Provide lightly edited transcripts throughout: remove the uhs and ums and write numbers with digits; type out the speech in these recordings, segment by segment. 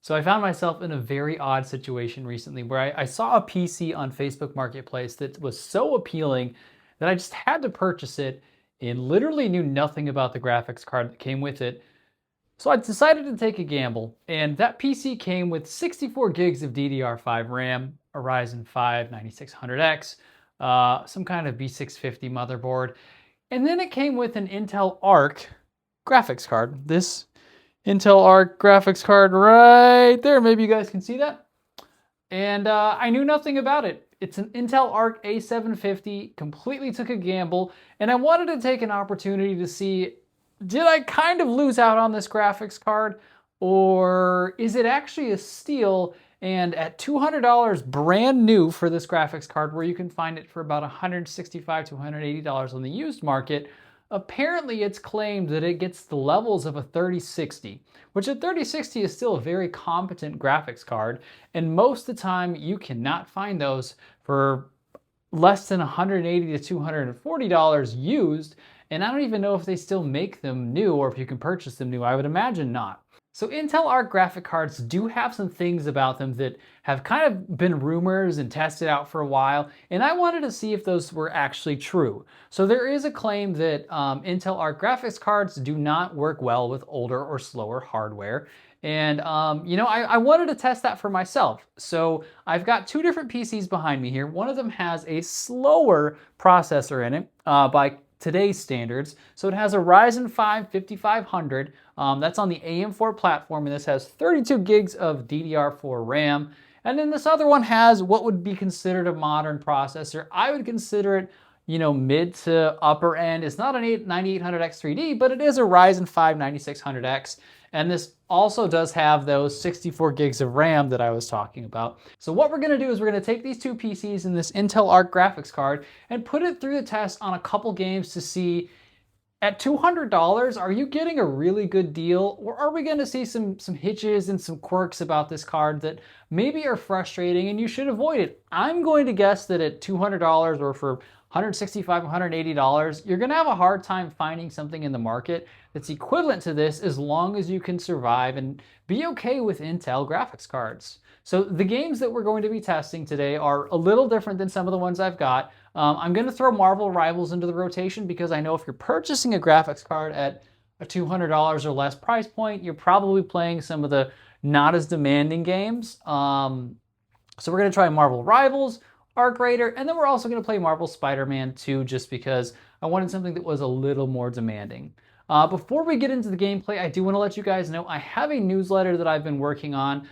So I found myself in a very odd situation recently where I saw a PC on Facebook Marketplace that was so appealing that I just had to purchase it and literally knew nothing about the graphics card that came with it. So I decided to take a gamble, and that PC came with 64 gigs of DDR5 RAM, a Ryzen 5 9600X, some kind of B650 motherboard, and then it came with an Intel Arc graphics card. This Intel Arc graphics card right there. Maybe you guys can see that. And I knew nothing about it. It's an Intel Arc A750, completely took a gamble, and I wanted to take an opportunity to see, did I kind of lose out on this graphics card, or is it actually a steal? And at $200 brand new for this graphics card, where you can find it for about $165 to $180 on the used market, apparently it's claimed that it gets the levels of a 3060, which a 3060 is still a very competent graphics card, and most of the time you cannot find those for less than $180 to $240 used, and I don't even know if they still make them new or if you can purchase them new. I would imagine not. So Intel Arc graphic cards do have some things about them that have kind of been rumors and tested out for a while, and I wanted to see if those were actually true. So there is a claim that Intel Arc graphics cards do not work well with older or slower hardware. And I wanted to test that for myself. So I've got two different PCs behind me here. One of them has a slower processor in it by today's standards. So it has a Ryzen 5 5500. That's on the AM4 platform, and this has 32 gigs of DDR4 RAM. And then this other one has what would be considered a modern processor. I would consider it, mid to upper end. It's not an 9800X 3D, but it is a Ryzen 5 9600X. And this also does have those 64 gigs of RAM that I was talking about. So what we're gonna do is we're gonna take these two PCs and this Intel Arc graphics card and put it through the test on a couple games to see, at $200, are you getting a really good deal, or are we gonna see some hitches and some quirks about this card that maybe are frustrating and you should avoid it? I'm going to guess that at $200 or for $165, $180, you're gonna have a hard time finding something in the market that's equivalent to this, as long as you can survive and be okay with Intel graphics cards. So the games that we're going to be testing today are a little different than some of the ones I've got. I'm gonna throw Marvel Rivals into the rotation because I know if you're purchasing a graphics card at a $200 or less price point, you're probably playing some of the not as demanding games. So we're gonna try Marvel Rivals, Arc Raider, and then we're also going to play Marvel Spider-Man 2 just because I wanted something that was a little more demanding. Before we get into the gameplay, I do want to let you guys know I have a newsletter that I've been working on.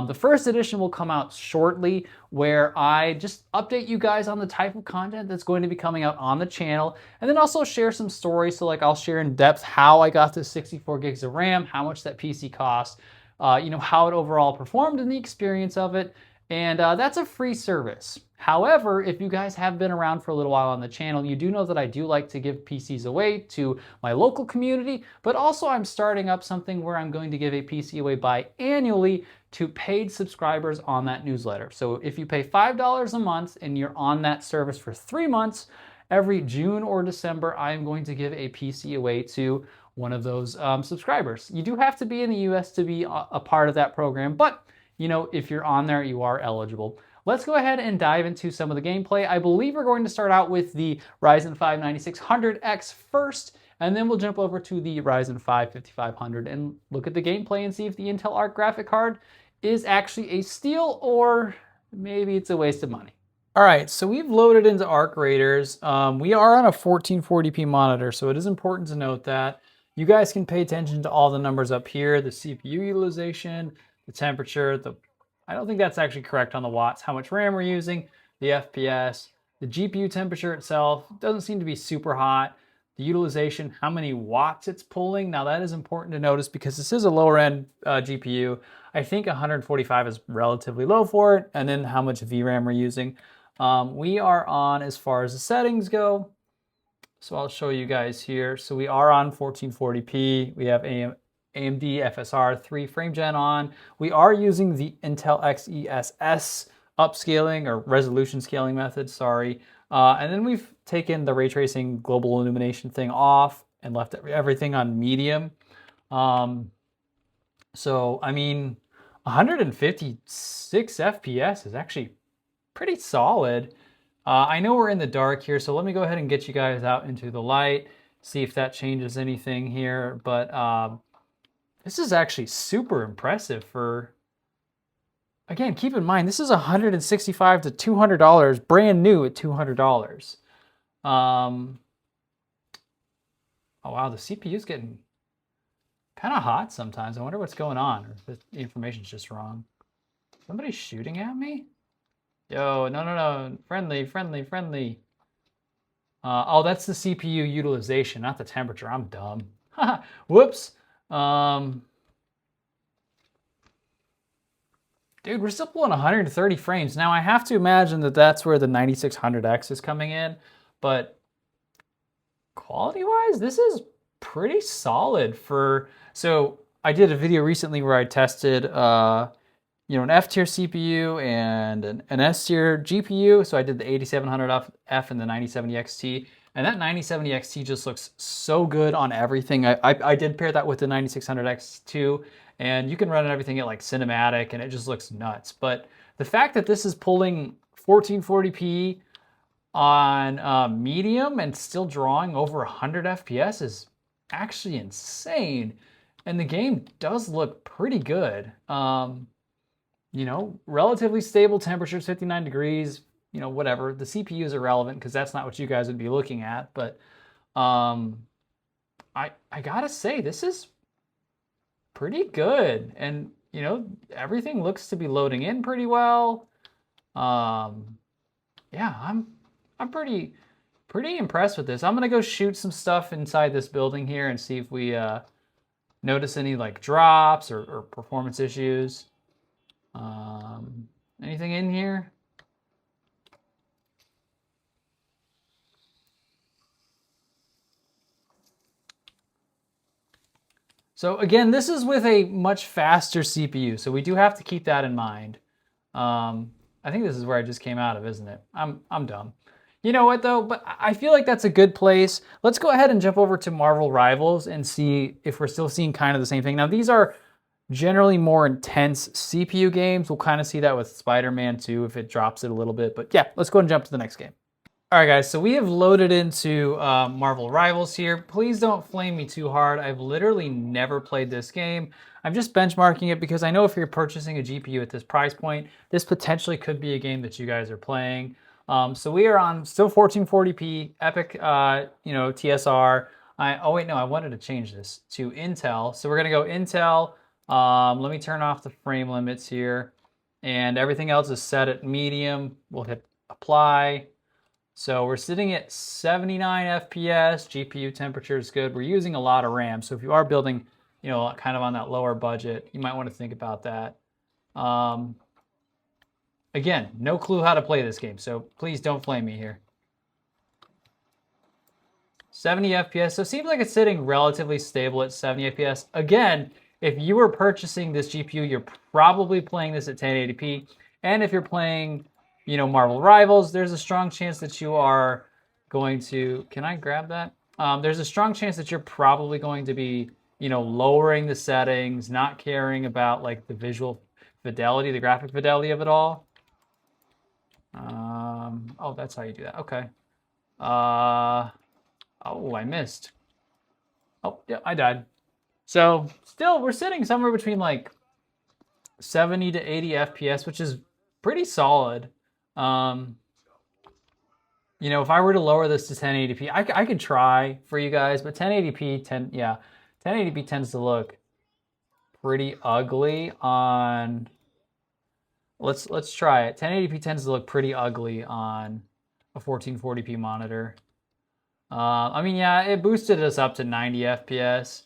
The first edition will come out shortly, where I just update you guys on the type of content that's going to be coming out on the channel, and then also share some stories. So I'll share in depth how I got this 64 gigs of RAM, how much that PC cost, how it overall performed and the experience of it. And that's a free service. However, if you guys have been around for a little while on the channel, you do know that I do like to give PCs away to my local community, but also I'm starting up something where I'm going to give a PC away biannually to paid subscribers on that newsletter. So if you pay $5 a month and you're on that service for 3 months, every June or December, I am going to give a PC away to one of those subscribers. You do have to be in the US to be a part of that program, but if you're on there, you are eligible. Let's go ahead and dive into some of the gameplay. I believe we're going to start out with the Ryzen 5 9600X first, and then we'll jump over to the Ryzen 5 5500 and look at the gameplay and see if the Intel Arc graphic card is actually a steal or maybe it's a waste of money. All right, so we've loaded into Arc Raiders. We are on a 1440p monitor, so it is important to note that. You guys can pay attention to all the numbers up here, the CPU utilization, the temperature, I don't think that's actually correct on the watts, how much RAM we're using, the FPS, the GPU temperature itself doesn't seem to be super hot, the utilization, how many watts it's pulling. Now that is important to notice because this is a lower end GPU. I think 145 is relatively low for it, and then how much VRAM we're using. We are on, as far as the settings go, so I'll show you guys here. So we are on 1440p, we have AMD FSR 3 frame gen on. We are using the Intel XeSS upscaling or resolution scaling method, sorry. And then we've taken the ray tracing global illumination thing off and left everything on medium. So, I mean, 156 FPS is actually pretty solid. I know we're in the dark here, so let me go ahead and get you guys out into the light, see if that changes anything here. But this is actually super impressive for, again, keep in mind, this is $165 to $200, brand new at $200. Oh wow, the CPU's getting kind of hot sometimes. I wonder what's going on, or if the information's just wrong. Somebody's shooting at me? Yo, no. Friendly, friendly, friendly. Oh, that's the CPU utilization, not the temperature. I'm dumb. Whoops. Dude, we're still pulling 130 frames. Now, I have to imagine that that's where the 9600X is coming in, but quality-wise, this is pretty solid for... So I did a video recently where I tested an F-tier CPU and an S-tier GPU. So I did the 8700F and the 9070 XT. And that 9070 XT just looks so good on everything. I did pair that with the 9600X too. And you can run everything at like cinematic and it just looks nuts. But the fact that this is pulling 1440p on medium and still drawing over 100 FPS is actually insane. And the game does look pretty good. Relatively stable temperatures, 59 degrees, whatever. The CPU is irrelevant because that's not what you guys would be looking at. But I gotta say, this is pretty good. And, everything looks to be loading in pretty well. Yeah, I'm pretty impressed with this. I'm gonna go shoot some stuff inside this building here and see if we notice any like drops or performance issues. Anything in here? So again, this is with a much faster CPU, so we do have to keep that in mind. I think this is where I just came out of, isn't it? I'm dumb. You know what though? But I feel like that's a good place. Let's go ahead and jump over to Marvel Rivals and see if we're still seeing kind of the same thing. Now these are generally more intense CPU games. We'll kind of see that with Spider-Man 2 if it drops it a little bit. But yeah, let's go ahead and jump to the next game. All right, guys, so we have loaded into Marvel Rivals here. Please don't flame me too hard. I've literally never played this game. I'm just benchmarking it because I know if you're purchasing a GPU at this price point, this potentially could be a game that you guys are playing. So we are on still 1440p, epic, TSR. Oh wait, no, I wanted to change this to Intel. So we're gonna go Intel. Let me turn off the frame limits here, and everything else is set at medium. We'll hit apply. So we're sitting at 79 FPS, GPU temperature is good. We're using a lot of RAM, so if you are building, kind of on that lower budget, you might want to think about that. Again, no clue how to play this game, so please don't flame me here. 70 FPS, so it seems like it's sitting relatively stable at 70 FPS. Again, if you were purchasing this GPU, you're probably playing this at 1080p, and if you're playing Marvel Rivals, there's a strong chance that you are going to, can I grab that? There's a strong chance that you're probably going to be, lowering the settings, not caring about like the visual fidelity, the graphic fidelity of it all. Oh, that's how you do that. Okay. Oh, I missed. Oh, yeah, I died. So still, we're sitting somewhere between like 70 to 80 FPS, which is pretty solid. If I were to lower this to 1080p, I could try for you guys, but 1080p tends to look pretty ugly on. Let's try it. 1080p tends to look pretty ugly on a 1440p monitor. It boosted us up to 90 FPS.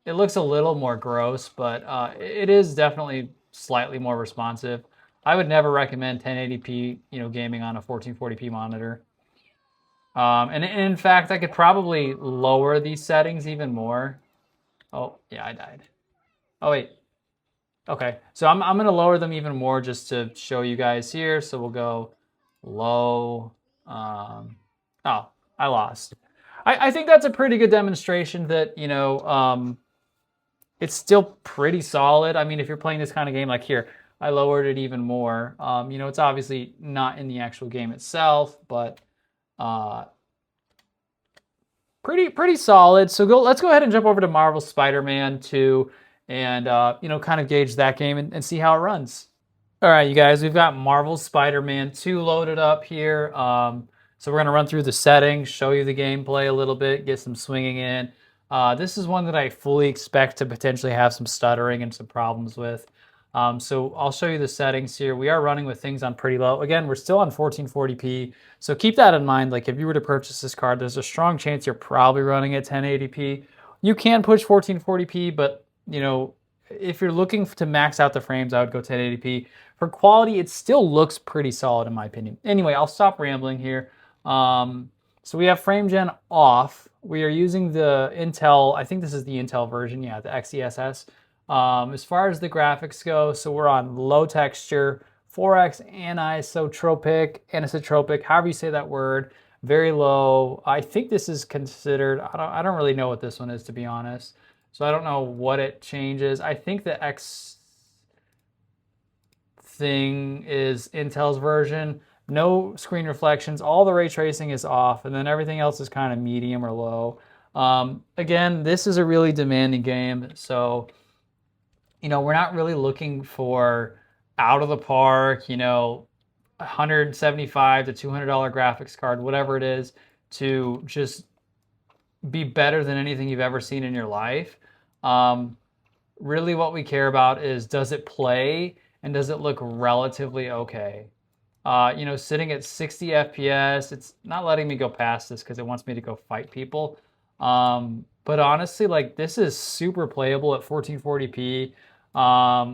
It looks a little more gross, but it is definitely slightly more responsive. I would never recommend 1080p, gaming on a 1440p monitor. And in fact, I could probably lower these settings even more. Oh, yeah, I died. Oh, wait. Okay, so I'm going to lower them even more just to show you guys here. So we'll go low. Oh, I lost. I think that's a pretty good demonstration that, it's still pretty solid. I mean, if you're playing this kind of game, like here, I lowered it even more. You know, it's obviously not in the actual game itself, but uh, pretty solid. So let's go ahead and jump over to Marvel Spider-Man 2 and you know, kind of gauge that game and see how it runs. All right, you guys, we've got Marvel Spider-Man 2 loaded up here. So we're gonna run through the settings, show you the gameplay a little bit, get some swinging in. This is one that I fully expect to potentially have some stuttering and some problems with. So I'll show you the settings here. We are running with things on pretty low. Again, we're still on 1440p. So keep that in mind. Like if you were to purchase this card, there's a strong chance you're probably running at 1080p. You can push 1440p, but you know, if you're looking to max out the frames, I would go 1080p. For quality, it still looks pretty solid in my opinion. Anyway, I'll stop rambling here. So we have frame gen off. We are using the Intel, I think this is the Intel version, yeah, the XeSS. As far as the graphics go, so we're on low texture, 4x anisotropic, however you say that word, very low. I think this is considered, I don't really know what this one is, to be honest. So I don't know what it changes. I think the X thing is Intel's version. No screen reflections. All the ray tracing is off, and then everything else is kind of medium or low. Again, this is a really demanding game, so you know, we're not really looking for out of the park, you know, $175 to $200 graphics card, whatever it is, to just be better than anything you've ever seen in your life. Really what we care about is, does it play and does it look relatively okay? You know, sitting at 60 FPS, it's not letting me go past this because it wants me to go fight people. But honestly, like this is super playable at 1440p.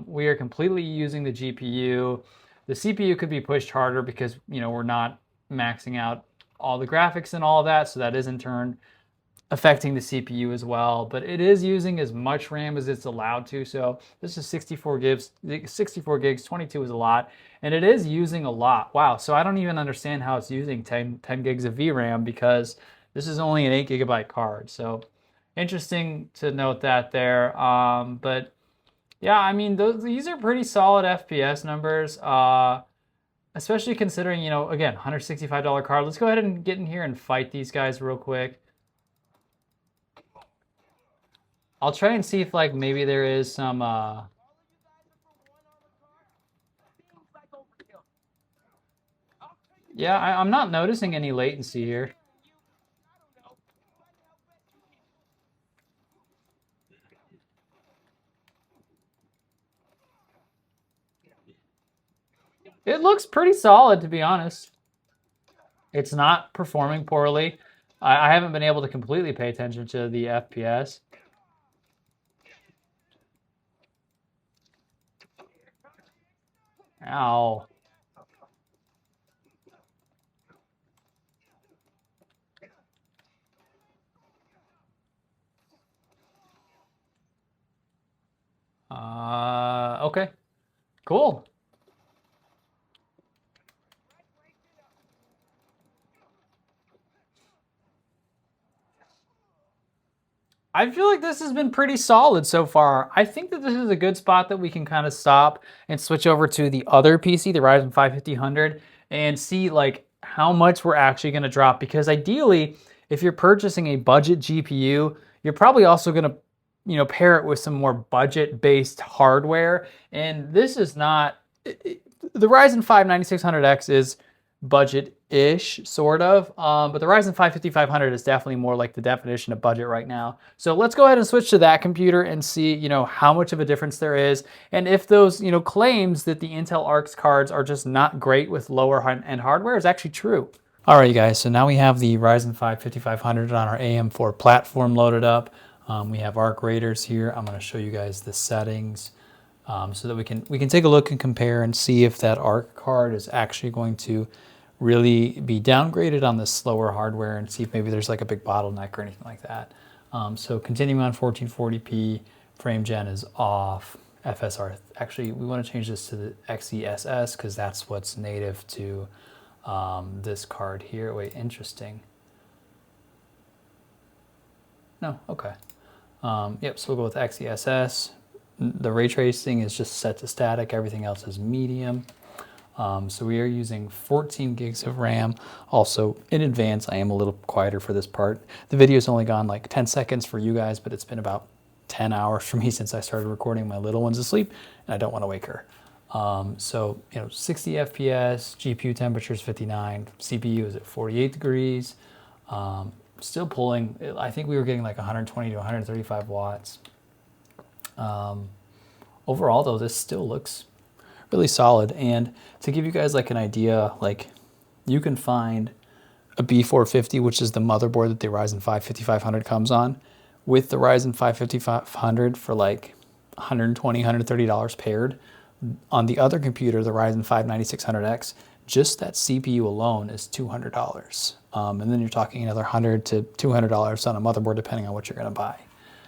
We are completely using the GPU. The CPU could be pushed harder because, you know, we're not maxing out all the graphics and all of that. So that is in turn affecting the CPU as well, but it is using as much RAM as it's allowed to. So this is 64 gigs, 22 is a lot, and it is using a lot. Wow, so I don't even understand how it's using 10 gigs of VRAM because this is only an 8 gigabyte card. So interesting to note that there. But yeah, I mean, these are pretty solid FPS numbers, especially considering, you know, again, $165 card. Let's go ahead and get in here and fight these guys real quick. I'll try and see if like maybe there is some yeah, I'm not noticing any latency here. It looks pretty solid, to be honest. It's not performing poorly. I haven't been able to completely pay attention to the FPS. Ow. Okay. Cool. I feel like this has been pretty solid so far. I think that this is a good spot that we can kind of stop and switch over to the other PC, the Ryzen 5 5000, and see like how much we're actually going to drop. Because ideally, if you're purchasing a budget GPU, you're probably also going to, you know, pair it with some more budget-based hardware. And this is not, the Ryzen 5 9600X is budget-ish, sort of. But the Ryzen 5 5500 is definitely more like the definition of budget right now. So let's go ahead and switch to that computer and see, you know, how much of a difference there is. And if those, you know, claims that the Intel Arc cards are just not great with lower end hardware is actually true. All right, you guys, so now we have the Ryzen 5 5500 on our AM4 platform loaded up. We have Arc Raiders here. I'm going to show you guys the settings so that we can take a look and compare and see if that Arc card is actually going to really be downgraded on the slower hardware, and see if maybe there's like a big bottleneck or anything like that. So continuing on 1440p, frame gen is off. FSR, actually we want to change this to the XeSS because that's what's native to this card here. Wait, interesting. No, okay. Yep, so we'll go with XeSS. The ray tracing is just set to static. Everything else is medium. So we are using 14 gigs of RAM. Also, in advance, I am a little quieter for this part. The video's only gone like 10 seconds for you guys, but it's been about 10 hours for me since I started recording. My little one's asleep, and I don't want to wake her. So, 60 FPS, GPU temperature is 59, CPU is at 48 degrees. Still pulling, I think we were getting like 120 to 135 watts. Overall, though, this still looks really solid. And to give you guys like an idea, like you can find a B450, which is the motherboard that the Ryzen 5 5500 comes on, with the Ryzen 5 5500 for like $120, $130 paired. On the other computer, the Ryzen 5 9600X, just that CPU alone is $200. And then you're talking another $100 to $200 on a motherboard, depending on what you're going to buy.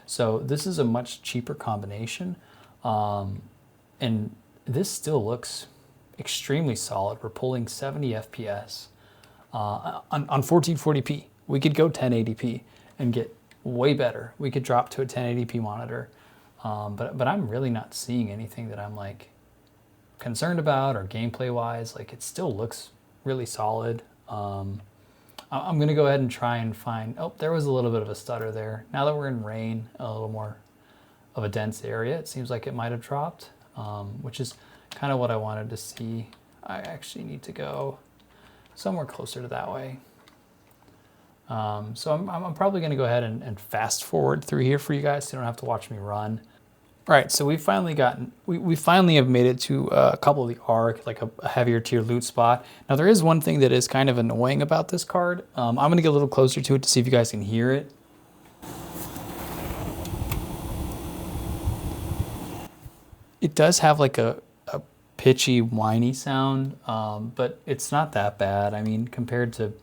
So this is a much cheaper combination. And this still looks extremely solid. We're pulling 70 FPS on 1440p. We could go 1080p and get way better. We could drop to a 1080p monitor. But I'm really not seeing anything that I'm like concerned about or gameplay wise. Like it still looks really solid. I'm gonna go ahead and try and find, oh, there was a little bit of a stutter there. Now that we're in rain, a little more of a dense area, it seems like it might have dropped, which is kind of what I wanted to see. I actually need to go somewhere closer to that way. So I'm probably gonna go ahead and fast forward through here for you guys so you don't have to watch me run. All right, so we finally have made it to a couple of the Arc, like a heavier tier loot spot. Now there is one thing that is kind of annoying about this card. I'm gonna get a little closer to it to see if you guys can hear it. It does have like a pitchy, whiny sound, but it's not that bad. I mean, compared to,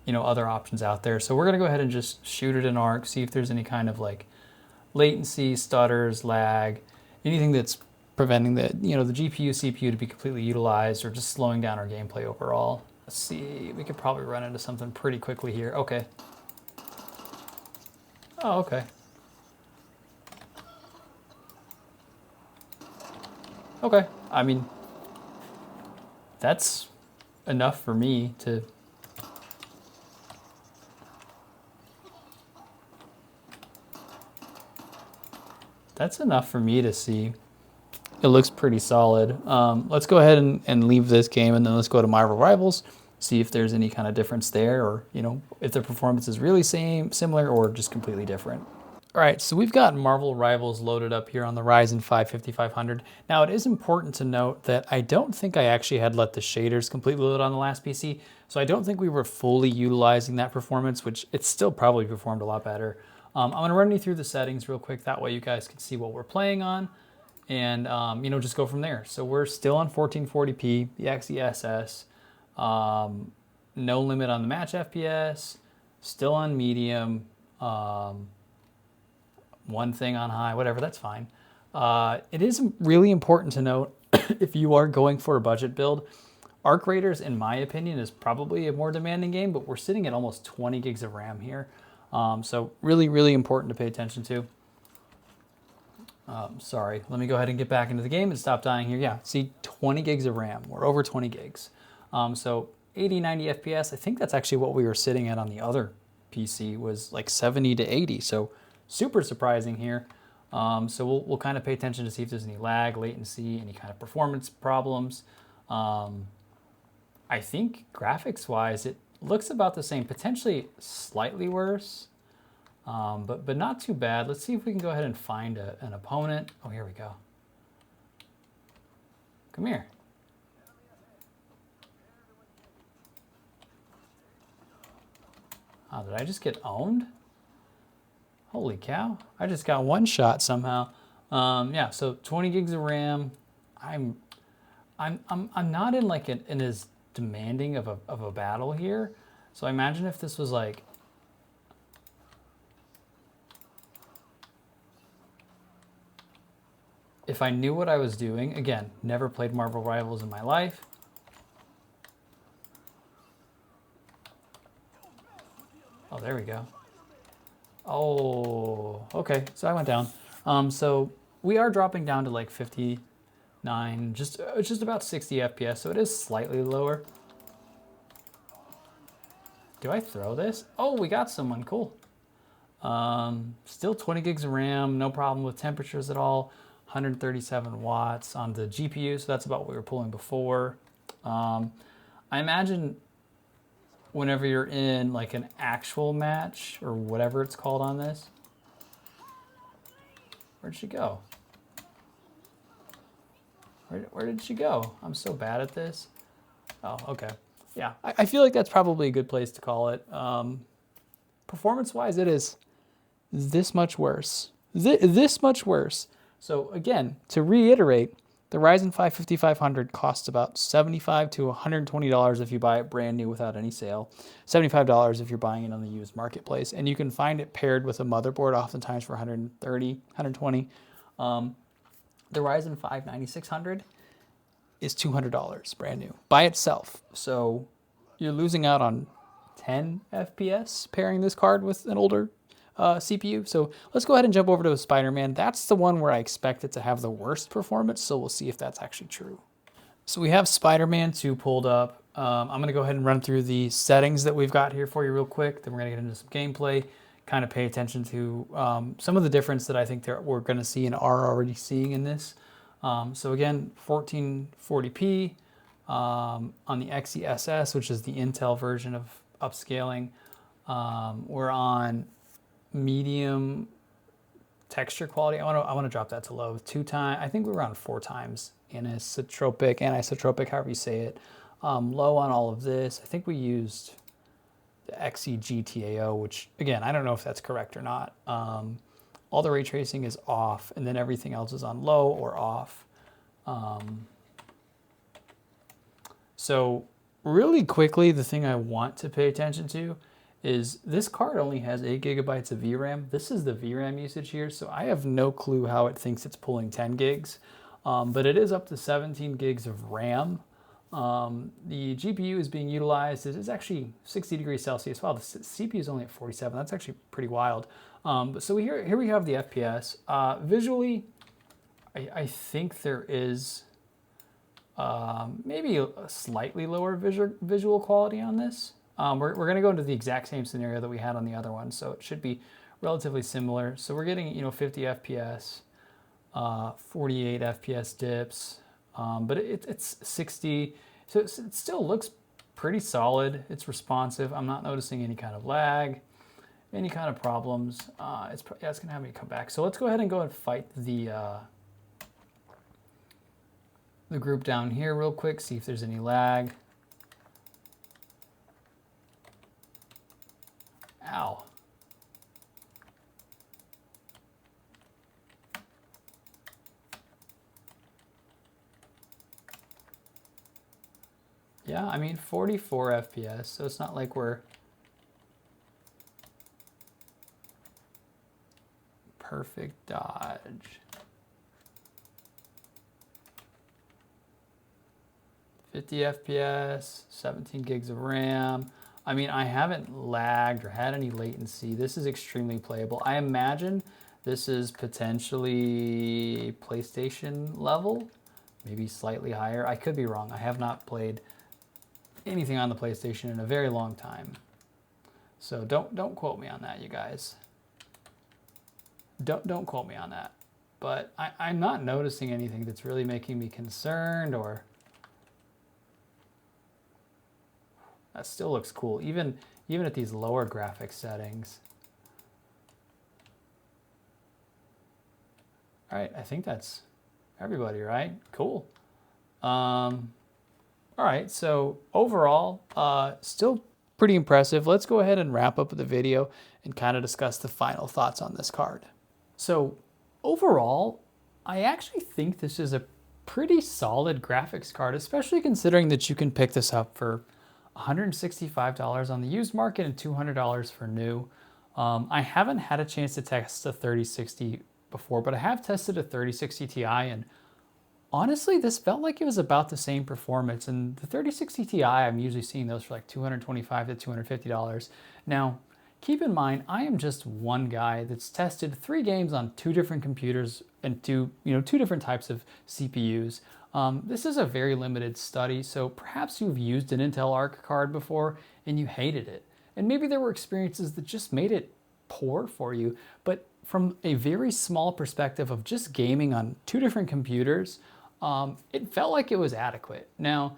other options out there. So we're gonna go ahead and just shoot it in Arc, see if there's any kind of like latency, stutters, lag, anything that's preventing the GPU, CPU to be completely utilized or just slowing down our gameplay overall. Let's see, we could probably run into something pretty quickly here. Okay. Oh, okay. Okay, I mean, that's enough for me to see. It looks pretty solid. Let's go ahead and leave this game, and then let's go to Marvel Rivals, see if there's any kind of difference there, or if the performance is really similar, or just completely different. All right, so we've got Marvel Rivals loaded up here on the Ryzen 5 5500. Now it is important to note that I don't think I actually had let the shaders completely load on the last PC, so I don't think we were fully utilizing that performance, which it still probably performed a lot better. I'm gonna run you through the settings real quick, that way you guys can see what we're playing on, and just go from there. So we're still on 1440p, the XeSS, no limit on the match FPS, still on medium, one thing on high, whatever, that's fine. It is really important to note, if you are going for a budget build, Arc Raiders, in my opinion, is probably a more demanding game, but we're sitting at almost 20 gigs of RAM here. So really, really important to pay attention to. Sorry, let me go ahead and get back into the game and stop dying here. Yeah, see, 20 gigs of RAM. We're over 20 gigs. So 80, 90 FPS, I think that's actually what we were sitting at on the other PC, was like 70 to 80. So super surprising here. So we'll kind of pay attention to see if there's any lag, latency, any kind of performance problems. I think graphics-wise, it looks about the same, potentially slightly worse, but not too bad. Let's see if we can go ahead and find an opponent. Oh, here we go. Come here. Oh, did I just get owned? Holy cow, I just got one shot somehow. Yeah, so 20 gigs of RAM. I'm not in like in as demanding of a battle here. So I imagine if this was like, if I knew what I was doing, again, never played Marvel Rivals in my life. Oh, there we go. Oh, okay. So I went down. So we are dropping down to like 59, just about 60 FPS. So it is slightly lower. Do I throw this? Oh, we got someone. Cool. Still 20 gigs of RAM. No problem with temperatures at all. 137 watts on the GPU. So that's about what we were pulling before. I imagine whenever you're in like an actual match or whatever it's called on this. Where'd she go? Where did she go? I'm so bad at this. Oh, okay. Yeah, I feel like that's probably a good place to call it. Performance-wise, it is this much worse. This much worse. So again, to reiterate, the Ryzen 5 5500 costs about $75 to $120 if you buy it brand new without any sale. $75 if you're buying it on the used marketplace. And you can find it paired with a motherboard oftentimes for $130, $120. The Ryzen 5 9600 is $200 brand new by itself. So you're losing out on 10 FPS pairing this card with an older CPU. So let's go ahead and jump over to a Spider-Man. That's the one where I expect it to have the worst performance. So we'll see if that's actually true. So we have Spider-Man 2 pulled up. I'm going to go ahead and run through the settings that we've got here for you real quick. Then we're going to get into some gameplay, kind of pay attention to some of the difference that I think we're going to see and are already seeing in this. So again, 1440p on the XeSS, which is the Intel version of upscaling. We're on medium texture quality. I want to drop that to low. 2 times. I think we're around 4 times anisotropic, however you say it. Low on all of this. I think we used the XeGTAO, which again, I don't know if that's correct or not. All the ray tracing is off, and then everything else is on low or off. So really quickly, the thing I want to pay attention to is this card only has 8 gigabytes of VRAM. This is the VRAM usage here, so I have no clue how it thinks it's pulling 10 gigs, but it is up to 17 gigs of RAM. The GPU is being utilized. It is actually 60 degrees Celsius. Wow, the CPU is only at 47. That's actually pretty wild. So here we have the FPS. Visually, I think there is maybe a slightly lower visual quality on this. We're going to go into the exact same scenario that we had on the other one, so it should be relatively similar. So we're getting 50 FPS, 48 FPS dips, but it's 60. So it still looks pretty solid. It's responsive. I'm not noticing any kind of lag, any kind of problems. It's going to have me come back. So let's go ahead and fight the group down here real quick, see if there's any lag. Ow. Yeah, I mean 44 FPS, so it's not like we're perfect dodge. $50 FPS, 17 gigs of RAM. I mean, I haven't lagged or had any latency. This is extremely playable. I imagine this is potentially PlayStation level, maybe slightly higher. I could be wrong. I have not played anything on the PlayStation in a very long time. So don't quote me on that, you guys. Don't quote me on that. But I'm not noticing anything that's really making me concerned or... That still looks cool, even at these lower graphics settings. All right, I think that's everybody, right? Cool. All right, so overall, still pretty impressive. Let's go ahead and wrap up the video and kind of discuss the final thoughts on this card. So overall, I actually think this is a pretty solid graphics card, especially considering that you can pick this up for $165 on the used market and $200 for new. I haven't had a chance to test a 3060 before, but I have tested a 3060 Ti, and honestly, this felt like it was about the same performance. And the 3060 Ti, I'm usually seeing those for like $225 to $250. Now, keep in mind, I am just one guy that's tested 3 games on 2 different computers and 2 different types of CPUs. This is a very limited study, so perhaps you've used an Intel Arc card before and you hated it. And maybe there were experiences that just made it poor for you. But from a very small perspective of just gaming on 2 different computers, it felt like it was adequate. Now,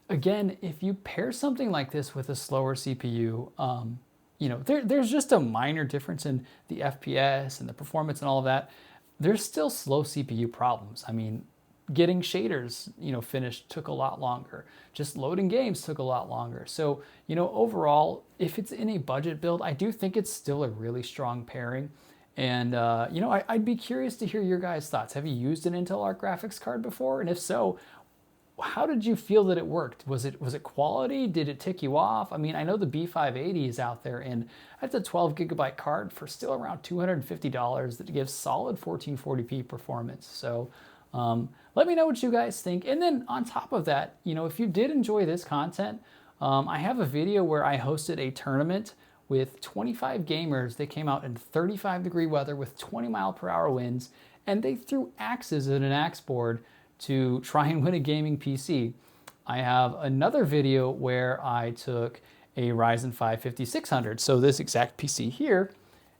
again, if you pair something like this with a slower CPU, there's just a minor difference in the FPS and the performance and all of that. There's still slow CPU problems. I mean, getting shaders, finished took a lot longer. Just loading games took a lot longer. So, overall, if it's in a budget build, I do think it's still a really strong pairing. And, I'd be curious to hear your guys' thoughts. Have you used an Intel Arc graphics card before? And if so, how did you feel that it worked? Was it quality? Did it tick you off? I mean, I know the B580 is out there, and that's a 12 gigabyte card for still around $250 that gives solid 1440p performance. So let me know what you guys think. And then on top of that, if you did enjoy this content, I have a video where I hosted a tournament with 25 gamers. They came out in 35-degree weather with 20-mile-per-hour winds, and they threw axes at an axe board to try and win a gaming PC. I have another video where I took a Ryzen 5 5600, so this exact PC here,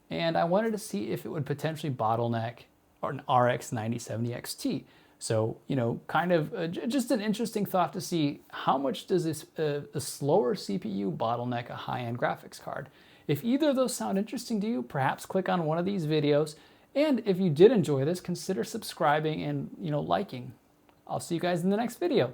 and I wanted to see if it would potentially bottleneck an RX 9070 XT. So, kind of just an interesting thought to see how much does this a slower CPU bottleneck a high-end graphics card. If either of those sound interesting to you, perhaps click on one of these videos. And if you did enjoy this, consider subscribing and, liking. I'll see you guys in the next video.